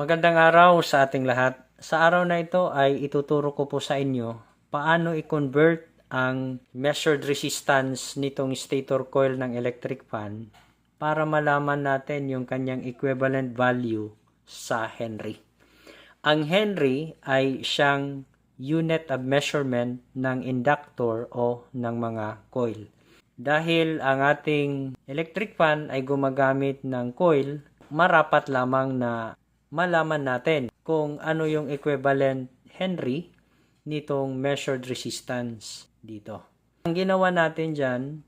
Magandang araw sa ating lahat. Sa araw na ito ay ituturo ko po sa inyo paano i-convert ang measured resistance nitong stator coil ng electric fan para malaman natin yung kanyang equivalent value sa Henry. Ang Henry ay siyang unit of measurement ng inductor o ng mga coil. Dahil ang ating electric fan ay gumagamit ng coil, marapat lamang na malaman natin kung ano yung equivalent Henry nitong measured resistance dito. Ang ginawa natin dyan,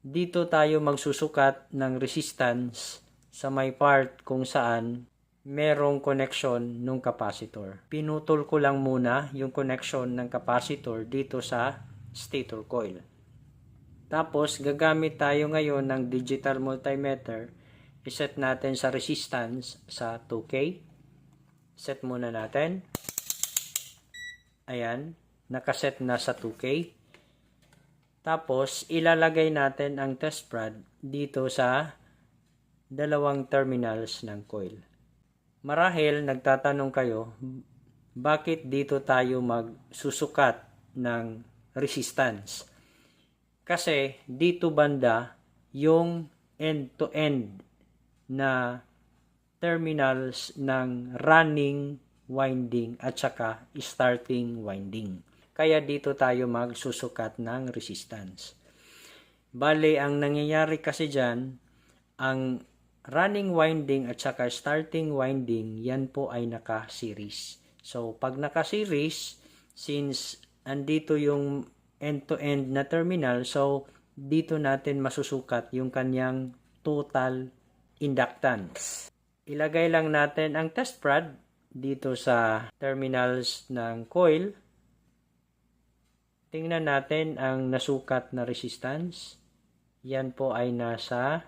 dito tayo magsusukat ng resistance sa may part kung saan merong connection ng capacitor. Pinutol ko lang muna yung connection ng capacitor dito sa stator coil. Tapos, gagamit tayo ngayon ng digital multimeter. I-set natin sa resistance sa 2K. Set muna natin. Ayan, nakaset na sa 2K. Tapos, ilalagay natin ang test prod dito sa dalawang terminals ng coil. Marahil, nagtatanong kayo, bakit dito tayo magsusukat ng resistance? Kasi dito banda yung end-to-end na terminals ng running winding at saka starting winding. Kaya dito tayo magsusukat ng resistance. Bale, ang nangyayari kasi dyan, ang running winding at saka starting winding, yan po ay naka-series. So, pag naka-series, since andito yung end-to-end na terminal, so dito natin masusukat yung kanyang total inductance. Ilagay lang natin ang test prod dito sa terminals ng coil. Tingnan natin ang nasukat na resistance. Yan po ay nasa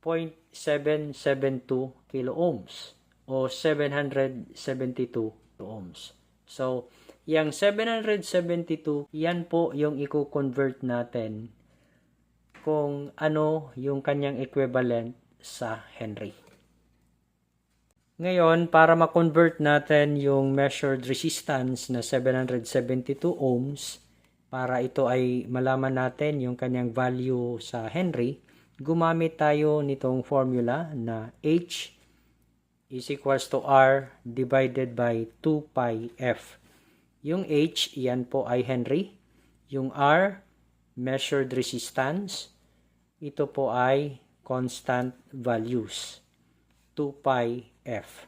0.772 kilo ohms o 772 ohms. So, yung 772, yan po yung i-convert natin kung ano yung kanyang equivalent sa Henry. Ngayon, para ma-convert natin yung measured resistance na 772 ohms, para ito ay malaman natin yung kanyang value sa Henry, gumamit tayo nitong formula na H is equals to R divided by 2 pi F. Yung H, yan po ay Henry. Yung R, measured resistance. Ito po ay constant values. 2 pi F.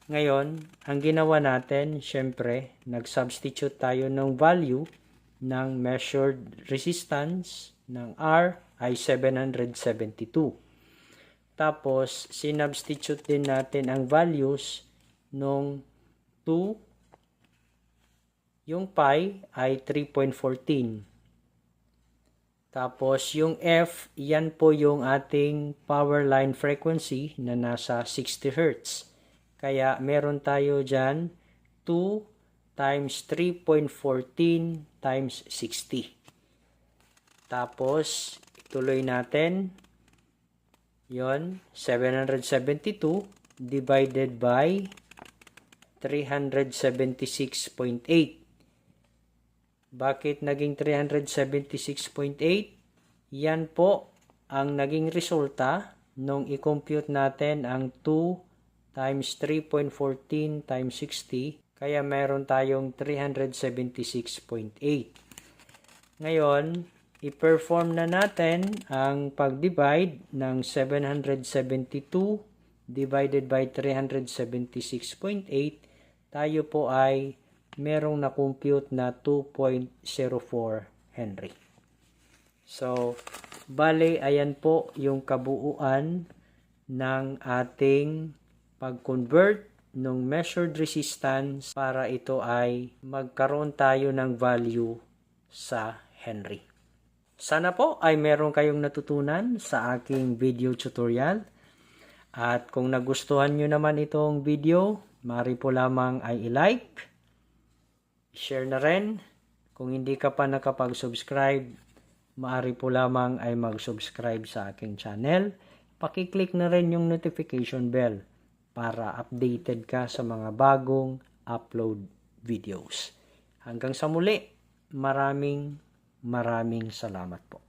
Ngayon, ang ginawa natin, syempre, nag-substitute tayo ng value ng measured resistance ng R ay 772. Tapos, sinubstitute din natin ang values nung 2. Yung pi ay 3.14. Tapos, yung F, yan po yung ating power line frequency na nasa 60 Hz. Kaya, meron tayo dyan 2 times 3.14 times 60. Tapos, ituloy natin. Yon, 772 divided by 376.8. Bakit naging 376.8? Yan po ang naging resulta nung i-compute natin ang 2 times 3.14 times 60. Kaya meron tayong 376.8. Ngayon, i-perform na natin ang pag-divide ng 772 divided by 376.8. Tayo po ay merong na-compute na 2.04 Henry. So, bale, ayan po yung kabuuan ng ating pag-convert ng measured resistance para ito ay magkaroon tayo ng value sa Henry. Sana po ay meron kayong natutunan sa aking video tutorial. At kung nagustuhan nyo naman itong video, maaari po lamang ay i-like, share na rin. Kung hindi ka pa nakapag-subscribe, maaari po lamang ay mag-subscribe sa aking channel. Pakiclick na rin yung notification bell para updated ka sa mga bagong upload videos. Hanggang sa muli, maraming salamat po.